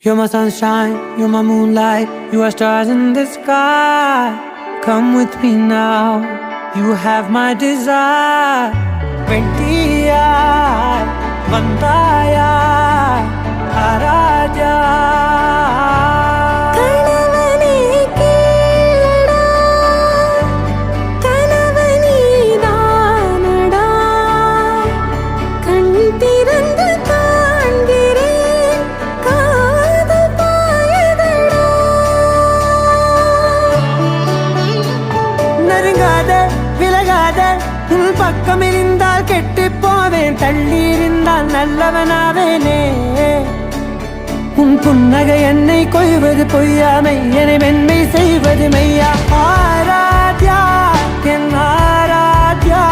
You're my sunshine, you're my moonlight, you are stars in the sky. Come with me now, you have my desire. Vendiya, vandaya, araja. பக்கம் இருந்தால் கெட்டு போவேன், தள்ளி இருந்தால் நல்லவனாவேனே. உன் புன்னகை என்னை கொய்வது பொய்யாமை, என்னை மென்மை செய்வது மெய்யா. ஆராத்யா என் ஆராத்யா,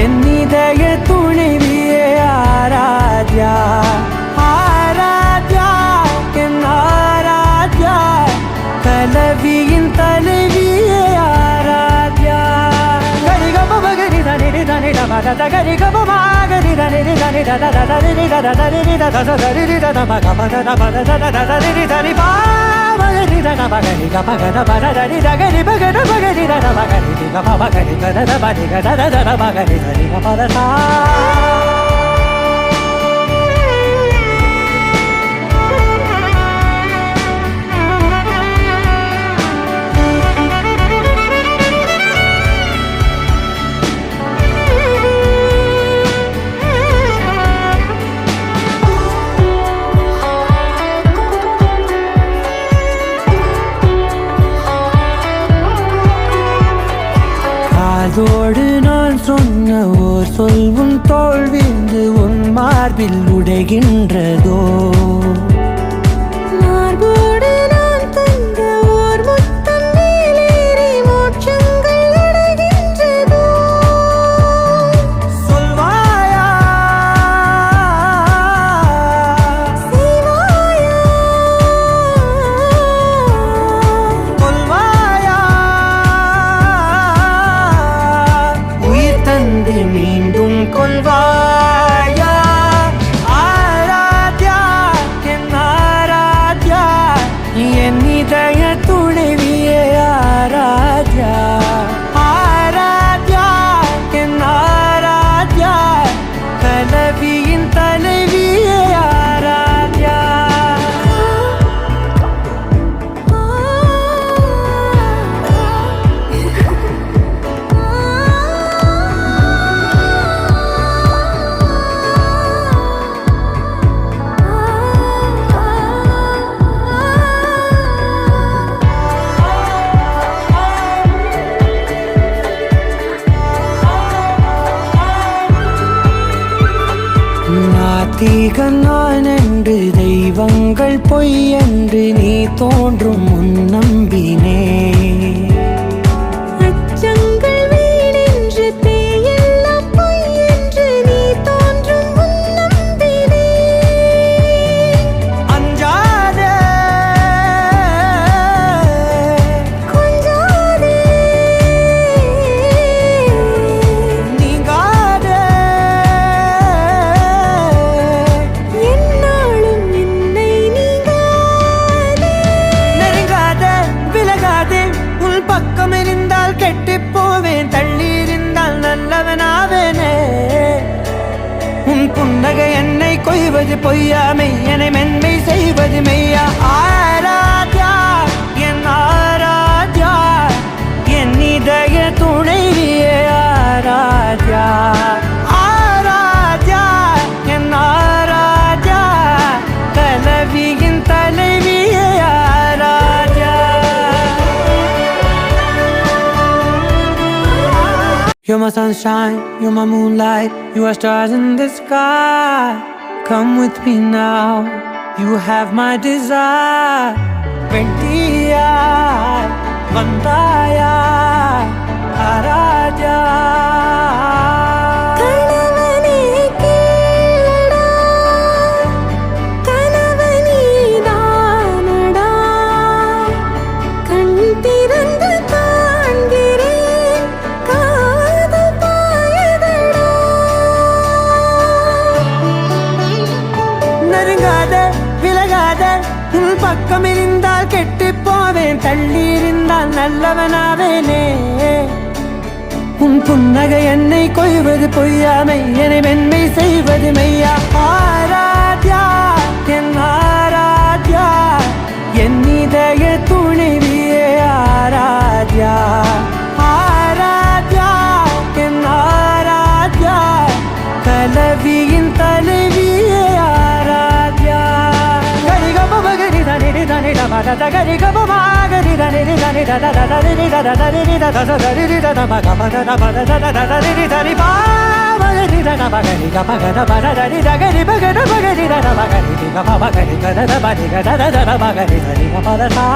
என் இதய துணைவியே ஆராத்யா. ஆராத்யா என் Aradhya, கலவியின் தலைவியே Aradhya. Gari ga ba ma ga ni da ni da ni da da da da ni da da da ni da da da ni da da ma ga ba da da ba da da da da ni da ni ba ma ga ni da na ba ga ni ga ba ga da ba da ni da ga ni ba ga da ba ga ni da da ba ga ni ga ba ba ga ni ga da da ba ni ga da da da ba ga ni da ni ga ba da sa. அதோடு நான் சொன்ன ஓர் சொல் உன் தோள் வீழ்ந்து உன் மார்பில் உடைகின்றதோ. மார்போடு நான் தந்த ஓர் முத்தம் மேலேறி மோட்சங்கள் அடைகின்றதோ. சொல்வாயா செய்வாயா கொல்வாயா, மீண்டும் கொள்வாயா. ஆராத்யா என் ஆராத்யா, என் இதய துணைவியே ஆராத்யா. ஆராத்யா என் ஆராத்யா, கலவியின் தலைவியே ஆராத்யா. நாத்திகன் நான் என்று தெய்வங்கள் பொய் என்று நீ தோன்றும் முன் நம்பினே. அச்சங்கள் வீணென்று தேயெல்லாம் பொய் என்று நீ தோன்றும் முன் நம்பினே. அஞ்சாதே கொஞ்சாதே நீங்காதே, பக்கம் இருந்தால் கெட்டு போவேன், தள்ளி இருந்தால் நல்லவனாவேனே. உன் புன்னகை என்னை கொய்வது பொய்யாமை, என்னை மென்மை செய்வது மெய்யா. ஆராத்யா என் ஆராத்யா, என் இதய துணைவியே ஆராத்யா. ஆராத்யா என் Aradhya, கலவியின் தலைவியே Aradhya. You're my sunshine, you're my moonlight, you are stars in the sky. Come with me now, you have my desire. Vendiya, vandaya, araja. விலகாத உன் பக்கம் இருந்தால் கெட்டு போவேன், தள்ளி இருந்தால் நல்லவனாவேனே. உன் புன்னகை என்னை கொய்வது பொய்யாமை, என்னை மென்மை செய்வது மெய்யா. ஆராத்யா என் ஆராத்யா, என் இதய துணைவியே ஆராத்யா. ஆராத்யா என் ஆராத்யா, கலவியின் தலைவியே ஆராத்யா. கரிகப மகரி தனி தனி டமட கரிகப மகரி தனி தனி தனி தனி தனி தனி தனி தனி பாவரி தன மகரி கபகத பரதரி தகரி பகத பகரி தன மகரி கப மகரி கத பரி கத தன மகரி தனி கபதா.